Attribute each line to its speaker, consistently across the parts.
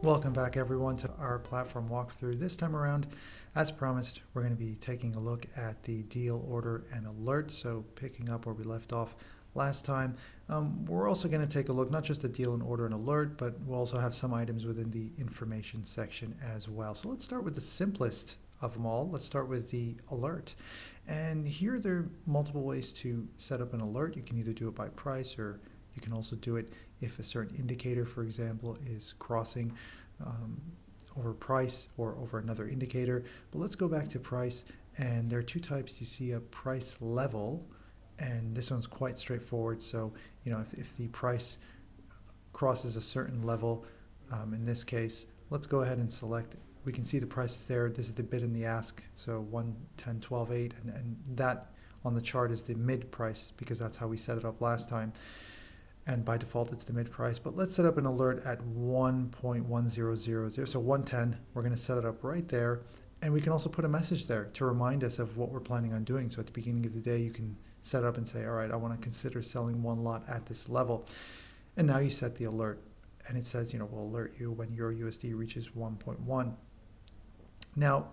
Speaker 1: Welcome back everyone to our platform walkthrough. This time around, as promised, we're going to be taking a look at the deal, order, and alert. So picking up where we left off last time. We're also going to take a look, not just at deal and order and alert, but we'll also have some items within the information section as well. So let's start with the simplest of them all. Let's start with the alert. And here there are multiple ways to set up an alert. You can either do it by price, or you can also do it if a certain indicator, for example, is crossing over price or over another indicator. But let's go back to price, and there are two types. You see a price level, and this one's quite straightforward. So, if the price crosses a certain level, in this case, let's go ahead and select it. We can see the prices there. This is the bid and the ask. So 110, 12, 8, and that on the chart is the mid price, because that's how we set it up last time. And by default, it's the mid price. But let's set up an alert at 1.1000. So 110, we're going to set it up right there. And we can also put a message there to remind us of what we're planning on doing. So at the beginning of the day, you can set up and say, all right, I want to consider selling one lot at this level. And now you set the alert. And it says, we'll alert you when your USD reaches 1.1. Now,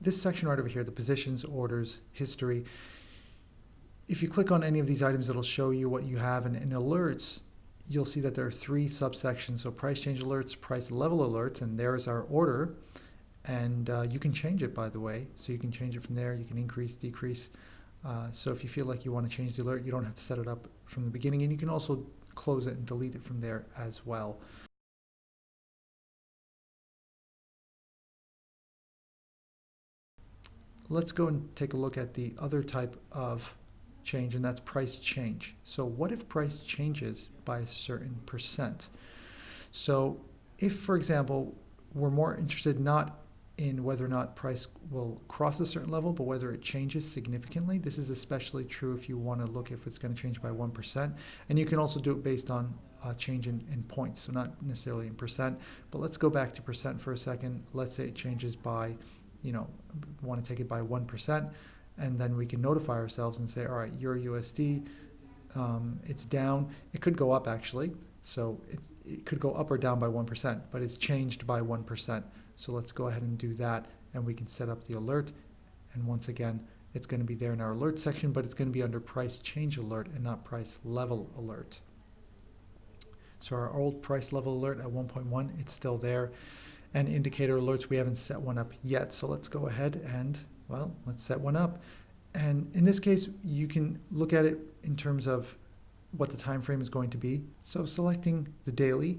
Speaker 1: this section right over here, the positions, orders, history, if you click on any of these items, it'll show you what you have. And in alerts, you'll see that there are three subsections. So price change alerts, price level alerts, and there's our order. And you can change it, by the way. So you can change it from there. You can increase, decrease. So if you feel like you want to change the alert, you don't have to set it up from the beginning. And you can also close it and delete it from there as well. Let's go and take a look at the other type of change, and that's price change. So what if price changes by a certain percent? So if, for example, we're more interested not in whether or not price will cross a certain level, but whether it changes significantly. This is especially true if you want to look if it's going to change by 1%. And you can also do it based on change in points, so not necessarily in percent. But let's go back to percent for a second. Let's say it changes by, want to take it by 1%. And then we can notify ourselves and say, all right, your USD, it's down. It could go up, actually. So it could go up or down by 1%, but it's changed by 1%. So let's go ahead and do that, and we can set up the alert. And once again, it's going to be there in our alert section, but it's going to be under price change alert and not price level alert. So our old price level alert at 1.1, it's still there. And indicator alerts, we haven't set one up yet. So let's go ahead and, well, let's set one up. And in this case, you can look at it in terms of what the time frame is going to be. So selecting the daily,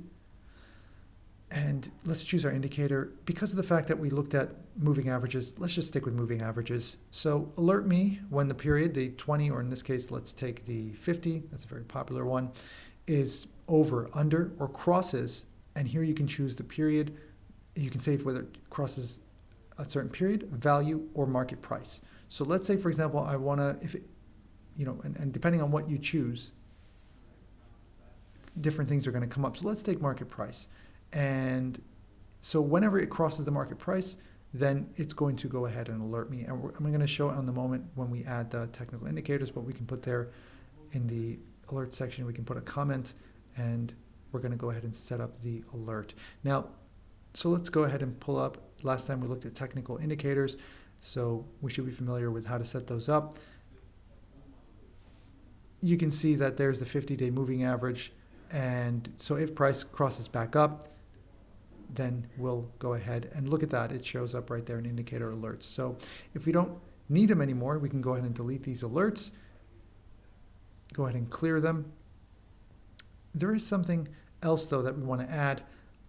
Speaker 1: and let's choose our indicator. Because of the fact that we looked at moving averages, let's just stick with moving averages. So alert me when the period, the 20, or in this case, let's take the 50, that's a very popular one, is over, under, or crosses. And here you can choose the period. You can say whether it crosses a certain period, value, or market price. So let's say, for example, I want to, if it, and depending on what you choose, different things are going to come up. So let's take market price. And so whenever it crosses the market price, then it's going to go ahead and alert me. And I'm going to show it on the moment when we add the technical indicators, but we can put there in the alert section, we can put a comment, and we're going to go ahead and set up the alert. Now, so let's go ahead and pull up. Last time we looked at technical indicators, so we should be familiar with how to set those up. You can see that there's the 50-day moving average, and so if price crosses back up, then we'll go ahead and look at that. It shows up right there in indicator alerts. So if we don't need them anymore, we can go ahead and delete these alerts, go ahead and clear them. There is something else, though, that we want to add.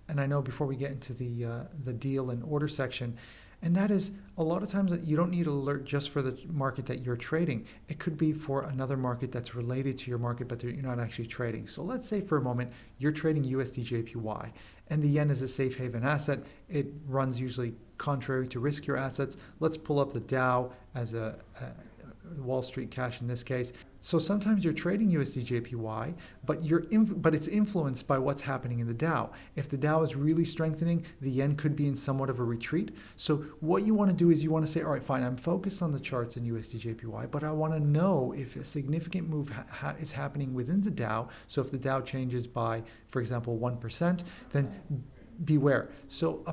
Speaker 1: And I know before we get into the deal and order section, and that is a lot of times that you don't need an alert just for the market that you're trading. It could be for another market that's related to your market, but you're not actually trading. So let's say for a moment you're trading USD/JPY, and the yen is a safe haven asset. It runs usually contrary to riskier assets. Let's pull up the Dow as a Wall Street cash in this case. So sometimes you're trading USD/JPY, but it's influenced by what's happening in the Dow. If the Dow is really strengthening, the yen could be in somewhat of a retreat. So what you want to do is you want to say, all right, fine, I'm focused on the charts in USD/JPY, but I want to know if a significant move is happening within the Dow. So if the Dow changes by, for example, 1%, then beware. So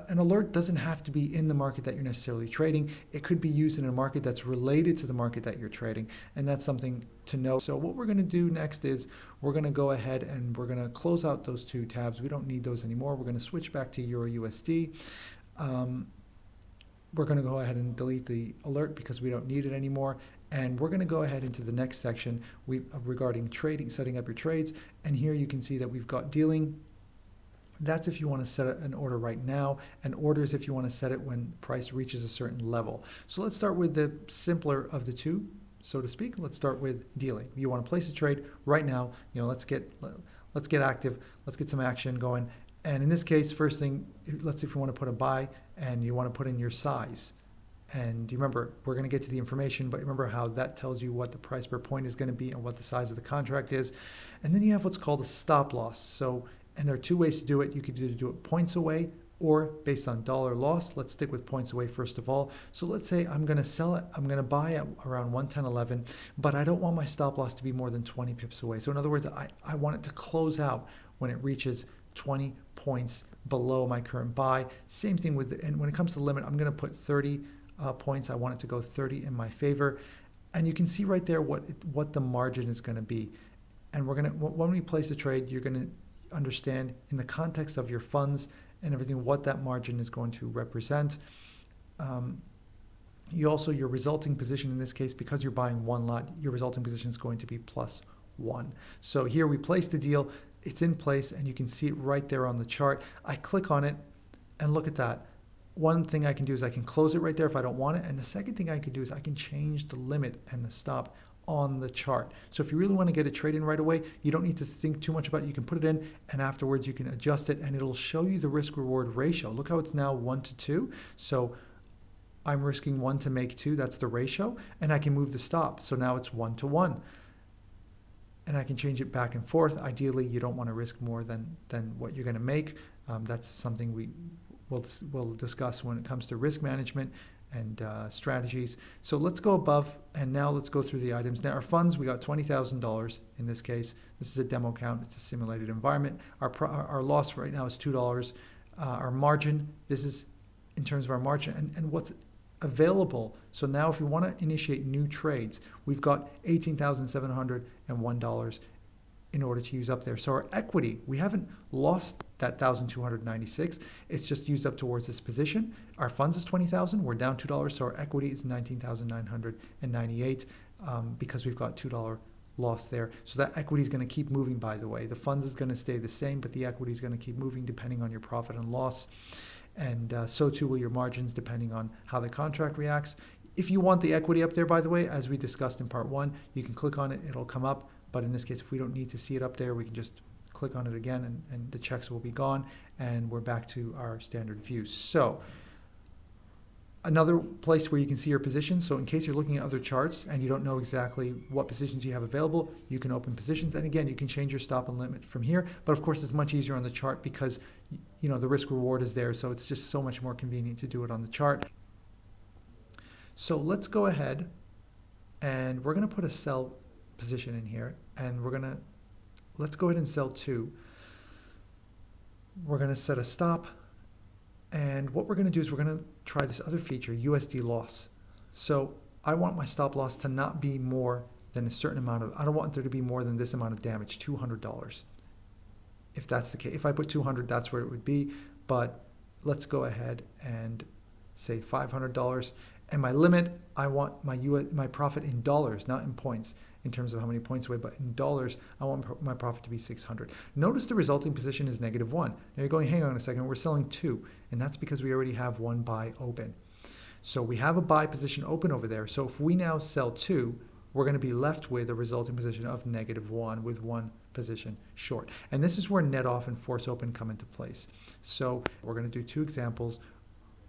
Speaker 1: an alert doesn't have to be in the market that you're necessarily trading. It could be used in a market that's related to the market that you're trading, and that's something to know. So what we're going to do next is we're going to go ahead and we're going to close out those two tabs. We don't need those anymore. We're going to switch back to Euro USD. We're going to go ahead and delete the alert because we don't need it anymore. And we're going to go ahead into the next section regarding trading, setting up your trades. And here you can see that we've got dealing. That's if you want to set an order right now, and orders if you want to set it when price reaches a certain level. So let's start with the simpler of the two, so to speak. Let's start with dealing. You want to place a trade right now. Let's get active. Let's get some action going. And in this case, first thing, let's say if you want to put a buy and you want to put in your size. And you remember, we're going to get to the information, but remember how that tells you what the price per point is going to be and what the size of the contract is. And then you have what's called a stop loss. And there are two ways to do it. You could either do it points away or based on dollar loss. Let's stick with points away first of all. So let's say I'm going to sell it. I'm going to buy at around 110.11, but I don't want my stop loss to be more than 20 pips away. So in other words, I want it to close out when it reaches 20 points below my current buy. Same thing and when it comes to the limit, I'm going to put 30 points. I want it to go 30 in my favor. And you can see right there what the margin is going to be. And when we place a trade, you're going to understand in the context of your funds and everything what that margin is going to represent. Your resulting position in this case, because you're buying one lot, your resulting position is going to be +1. So here we place the deal, it's in place, and you can see it right there on the chart. I click on it and look at that. One thing I can do is I can close it right there if I don't want it, and the second thing I can do is I can change the limit and the stop on the chart. So if you really want to get a trade in right away, you don't need to think too much about it. You can put it in, and afterwards you can adjust it, and it'll show you the risk reward ratio. Look how it's now 1 to 2. So I'm risking 1 to make 2. That's the ratio, and I can move the stop. So now it's 1 to 1, and I can change it back and forth. Ideally, you don't want to risk more than what you're going to make. That's something we'll discuss when it comes to risk management and strategies. So let's go above, and now let's go through the items. Now our funds, we got $20,000 in this case. This is a demo count. It's a simulated environment. Our loss right now is $2. Our margin, this is in terms of our margin and what's available. So now if we want to initiate new trades, we've got $18,701 in order to use up there. So our equity, we haven't lost that 1,296. It's just used up towards this position. Our funds is 20,000. We're down $2. So our equity is 19,998 because we've got $2 loss there. So that equity is going to keep moving, by the way. The funds is going to stay the same, but the equity is going to keep moving depending on your profit and loss. And so too will your margins depending on how the contract reacts. If you want the equity up there, by the way, as we discussed in part 1, you can click on it. It'll come up. But in this case, if we don't need to see it up there, we can just click on it again and the checks will be gone and we're back to our standard view. So another place where you can see your positions. So in case you're looking at other charts and you don't know exactly what positions you have available, you can open positions. And again, you can change your stop and limit from here. But of course, it's much easier on the chart because the risk reward is there. So it's just so much more convenient to do it on the chart. So let's go ahead and we're going to put a sell position in here, and let's go ahead and sell 2. We're going to set a stop, and what we're going to do is we're going to try this other feature, USD loss. So I want my stop loss to not be more than a certain amount I don't want there to be more than this amount of damage, $200. If that's the case, if I put 200, that's where it would be, but let's go ahead and say $500. And my limit, I want my profit in dollars, not in points, in terms of how many points away, but in dollars, I want my profit to be 600. Notice the resulting position is -1. Now you're going, hang on a second, we're selling 2, and that's because we already have one buy open. So we have a buy position open over there. So if we now sell 2, we're going to be left with a resulting position of -1 with one position short. And this is where net off and force open come into place. So we're going to do 2 examples,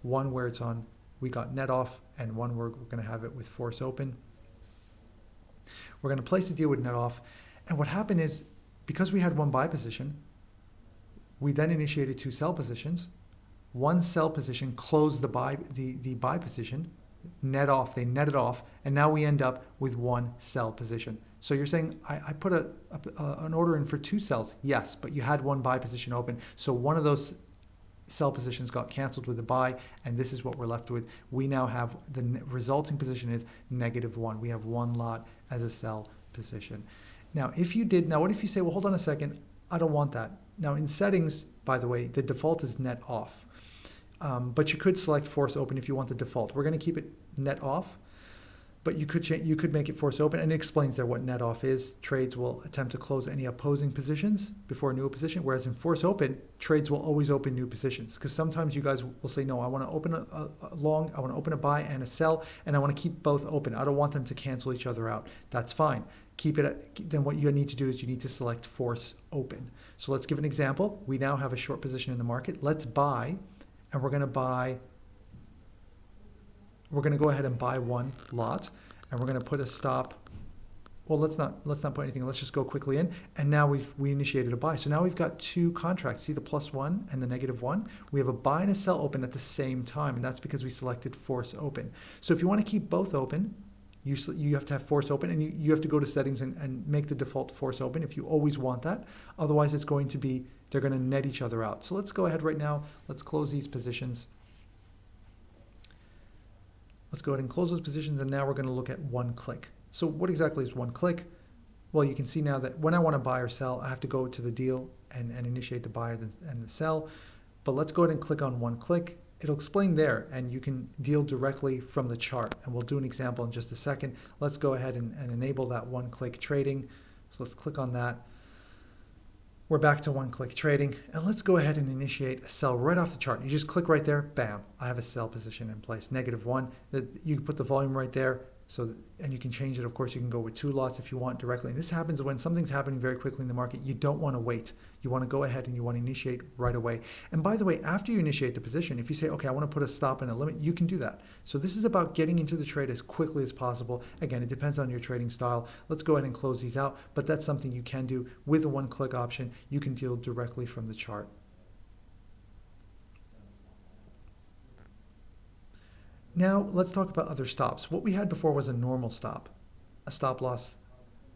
Speaker 1: one where we got net off, and one where we're going to have it with force open. We're going to place the deal with net off. And what happened is, because we had one buy position, we then initiated 2 sell positions. One sell position closed the buy position, net off, they netted off, and now we end up with one sell position. So you're saying, I put an order in for 2 sells. Yes, but you had one buy position open. So one of those sell positions got canceled with a buy, and this is what we're left with. We now have the resulting position is -1. We have one lot as a sell position. Now, what if you say, well, hold on a second, I don't want that. Now, in settings, by the way, the default is net off. But you could select force open if you want the default. We're going to keep it net off, but you could make it force open, and it explains there what net off is. Trades will attempt to close any opposing positions before a new position, whereas in force open, trades will always open new positions, because sometimes you guys will say, no, I want to open a long, I want to open a buy and a sell, and I want to keep both open. I don't want them to cancel each other out. That's fine. Then what you need to do is you need to select force open. So let's give an example. We now have a short position in the market. Let's buy, and we're going to go ahead and buy one lot, and we're going to put a stop. Well, let's not put anything. Let's just go quickly in, and now we initiated a buy. So now we've got two contracts. See the +1 and the -1? We have a buy and a sell open at the same time, and that's because we selected force open. So if you want to keep both open, you have to have force open, and you have to go to settings and make the default force open if you always want that. Otherwise, they're going to net each other out. So let's go ahead right now. Let's close these positions. Let's go ahead and close those positions, and now we're going to look at one click. So what exactly is one click? Well, you can see now that when I want to buy or sell, I have to go to the deal and initiate the buy and the sell. But let's go ahead and click on one click. It'll explain there, and you can deal directly from the chart. And we'll do an example in just a second. Let's go ahead and enable that one-click trading. So let's click on that. We're back to one-click trading, and let's go ahead and initiate a sell right off the chart. You just click right there, bam, I have a sell position in place, -1. You can put the volume right there, and you can change it. Of course, you can go with 2 lots if you want directly. And this happens when something's happening very quickly in the market. You don't want to wait. You want to go ahead and you want to initiate right away. And by the way, after you initiate the position, if you say, okay, I want to put a stop and a limit, you can do that. So this is about getting into the trade as quickly as possible. Again, it depends on your trading style. Let's go ahead and close these out, but that's something you can do with a one-click option. You can deal directly from the chart. Now, let's talk about other stops. What we had before was a normal stop, a stop loss,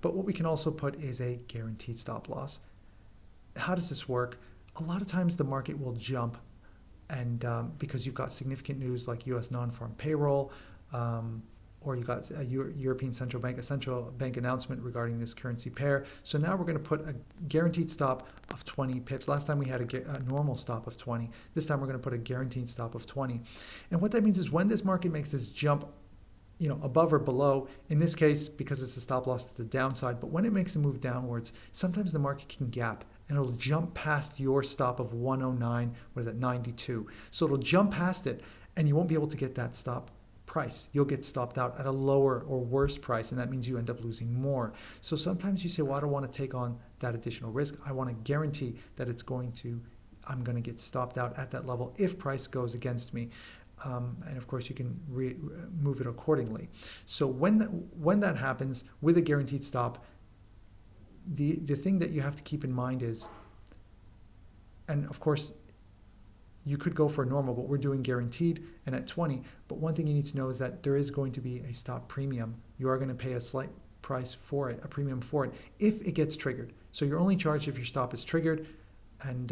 Speaker 1: but what we can also put is a guaranteed stop loss. How does this work? A lot of times the market will jump, and because you've got significant news like U.S. non-farm payroll, or you got a European Central Bank announcement regarding this currency pair. So now we're going to put a guaranteed stop of 20 pips. Last time we had a normal stop of 20. This time we're going to put a guaranteed stop of 20. And what that means is when this market makes this jump, above or below, in this case, because it's a stop loss to the downside, but when it makes a move downwards, sometimes the market can gap, and it'll jump past your stop of 109, 92. So it'll jump past it, and you won't be able to get that stop price. You'll get stopped out at a lower or worse price, and that means you end up losing more. So sometimes you say, well, I don't want to take on that additional risk. I want to guarantee that I'm going to get stopped out at that level if price goes against me. And of course, you can move it accordingly. So when that happens with a guaranteed stop, the thing that you have to keep in mind is, and of course, you could go for a normal, but we're doing guaranteed and at 20. But one thing you need to know is that there is going to be a stop premium. You are going to pay a slight price for it, a premium for it, if it gets triggered. So you're only charged if your stop is triggered, and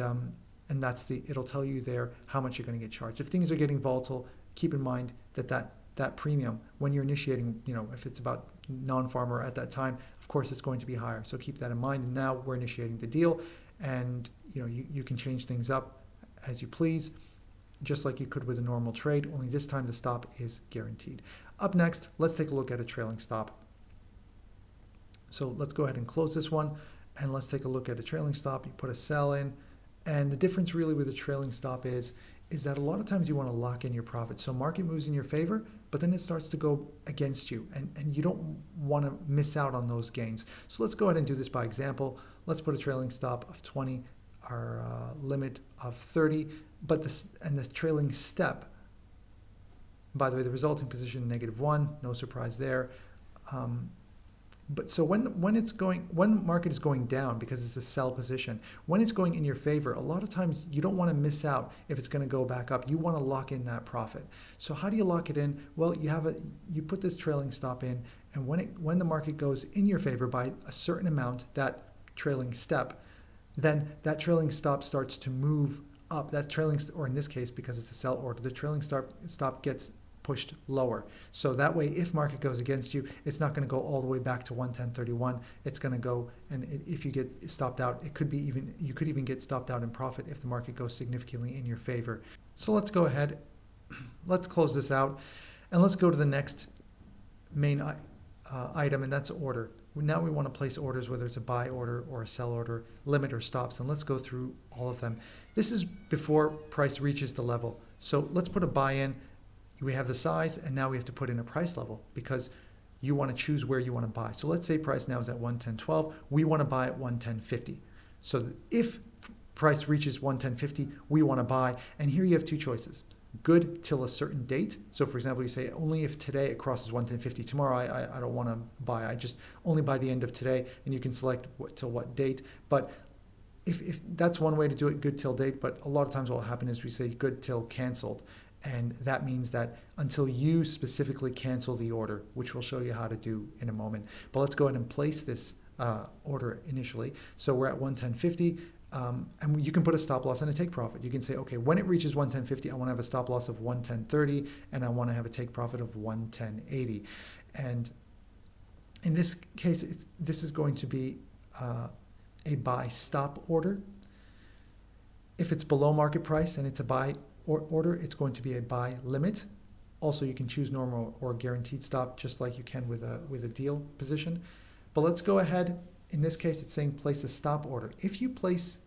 Speaker 1: it'll tell you there how much you're going to get charged. If things are getting volatile, keep in mind that premium, when you're initiating, if it's about non-farmer at that time, of course it's going to be higher. So keep that in mind. And now we're initiating the deal, and you can change things up as you please, just like you could with a normal trade, only this time the stop is guaranteed. Up next, let's take a look at a trailing stop. So let's go ahead and close this one, and let's take a look at a trailing stop. You put a sell in, and the difference really with a trailing stop is that a lot of times you want to lock in your profit. So market moves in your favor, but then it starts to go against you, and you don't want to miss out on those gains. So let's go ahead and do this by example. Let's put a trailing stop of 20, our limit of 30, and the trailing step, by the way, the resulting position -1, no surprise there. But so when market is going down, because it's a sell position, when it's going in your favor, a lot of times you don't want to miss out if it's going to go back up. You want to lock in that profit. So how do you lock it in? Well, you put this trailing stop in, and when the market goes in your favor by a certain amount, that trailing step, then that trailing stop starts to move up. That's trailing, or in this case, because it's a sell order, the trailing stop gets pushed lower. So that way, if market goes against you, it's not going to go all the way back to 110.31. It's going to go, and if you get stopped out, it could be even, you could even get stopped out in profit if the market goes significantly in your favor. So let's go ahead, let's close this out, and let's go to the next main item, and that's order. Now we want to place orders, whether it's a buy order or a sell order, limit or stops, and let's go through all of them. This is before price reaches the level. So let's put a buy in. We have the size, and now we have to put in a price level because you want to choose where you want to buy. So let's say price now is at 110.12. We want to buy at 110.50. So if price reaches 110.50, we want to buy. And here you have two choices. Good till a certain date. So for example, you say only if today it crosses 110.50. Tomorrow I don't want to buy. I just only by the end of today, and you can select till what date. But if that's one way to do it, good till date. But a lot of times what will happen is we say good till canceled. And that means that until you specifically cancel the order, which we'll show you how to do in a moment. But let's go ahead and place this order initially. So we're at 110.50, and you can put a stop loss and a take profit. You can say, okay, when it reaches 110.50, I want to have a stop loss of 110.30, and I want to have a take profit of 110.80. And in this case, this is going to be a buy stop order. If it's below market price and it's a buy order, it's going to be a buy limit. Also, you can choose normal or guaranteed stop, just like you can with a deal position. But let's go ahead. In this case, it's saying place a stop order. If you place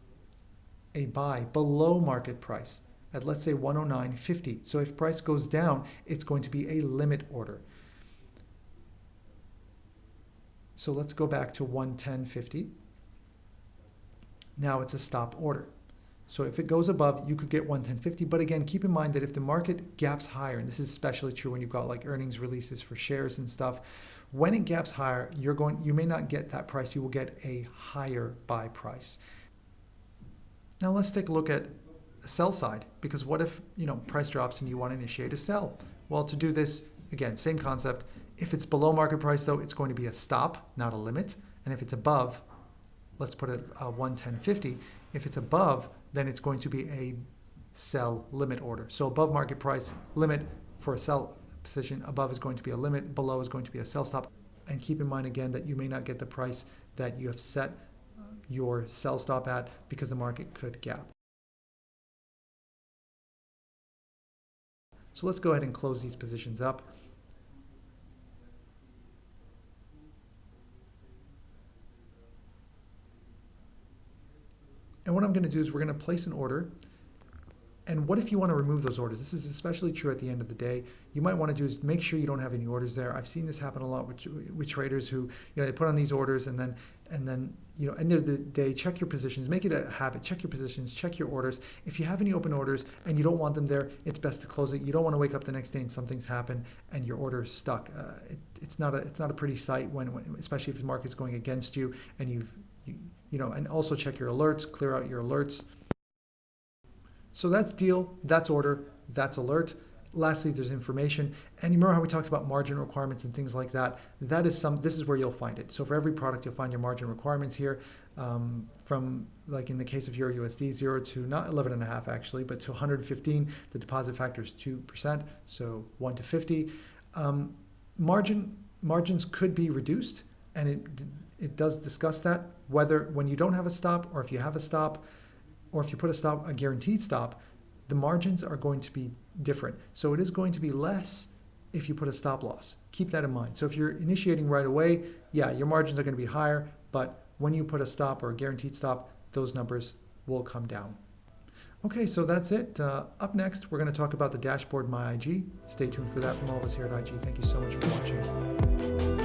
Speaker 1: a buy below market price at, let's say, 109.50, so if price goes down, it's going to be a limit order. So let's go back to 110.50. Now it's a stop order. So if it goes above, you could get 110.50. But again, keep in mind that if the market gaps higher, and this is especially true when you've got like earnings releases for shares and stuff, when it gaps higher, you may not get that price. You will get a higher buy price. Now let's take a look at the sell side, because what if price drops and you want to initiate a sell? Well, to do this, again, same concept. If it's below market price, though, it's going to be a stop, not a limit. And if it's above, let's put it 110.50. If it's above, then it's going to be a sell limit order. So above market price, limit for a sell position. Above is going to be a limit. Below is going to be a sell stop. And keep in mind again that you may not get the price that you have set your sell stop at because the market could gap. So let's go ahead and close these positions up. And what I'm going to do is we're going to place an order. And what if you want to remove those orders? This is especially true at the end of the day. You might want to do is make sure you don't have any orders there. I've seen this happen a lot with traders who, they put on these orders and then end of the day, check your positions, make it a habit, check your positions, check your orders. If you have any open orders and you don't want them there, it's best to close it. You don't want to wake up the next day and something's happened and your order is stuck. It's not a pretty sight when especially if the market's going against you and and also check your alerts, clear out your alerts. So that's deal, that's order, that's alert. Lastly, there's information. And you remember how we talked about margin requirements and things like that? This is where you'll find it. So for every product, you'll find your margin requirements here from, like in the case of Euro USD, 0 to not 11.5 actually, but to 115. The deposit factor is 2%, so 1 to 50. Margins could be reduced, and it does discuss that, whether when you don't have a stop or if you have a stop, or if you put a guaranteed stop, the margins are going to be different. So it is going to be less if you put a stop loss. Keep that in mind. So if you're initiating right away, yeah, your margins are going to be higher, but when you put a stop or a guaranteed stop, those numbers will come down. Okay, so that's it. Up next, we're going to talk about the dashboard My IG. Stay tuned for that from all of us here at IG. Thank you so much for watching.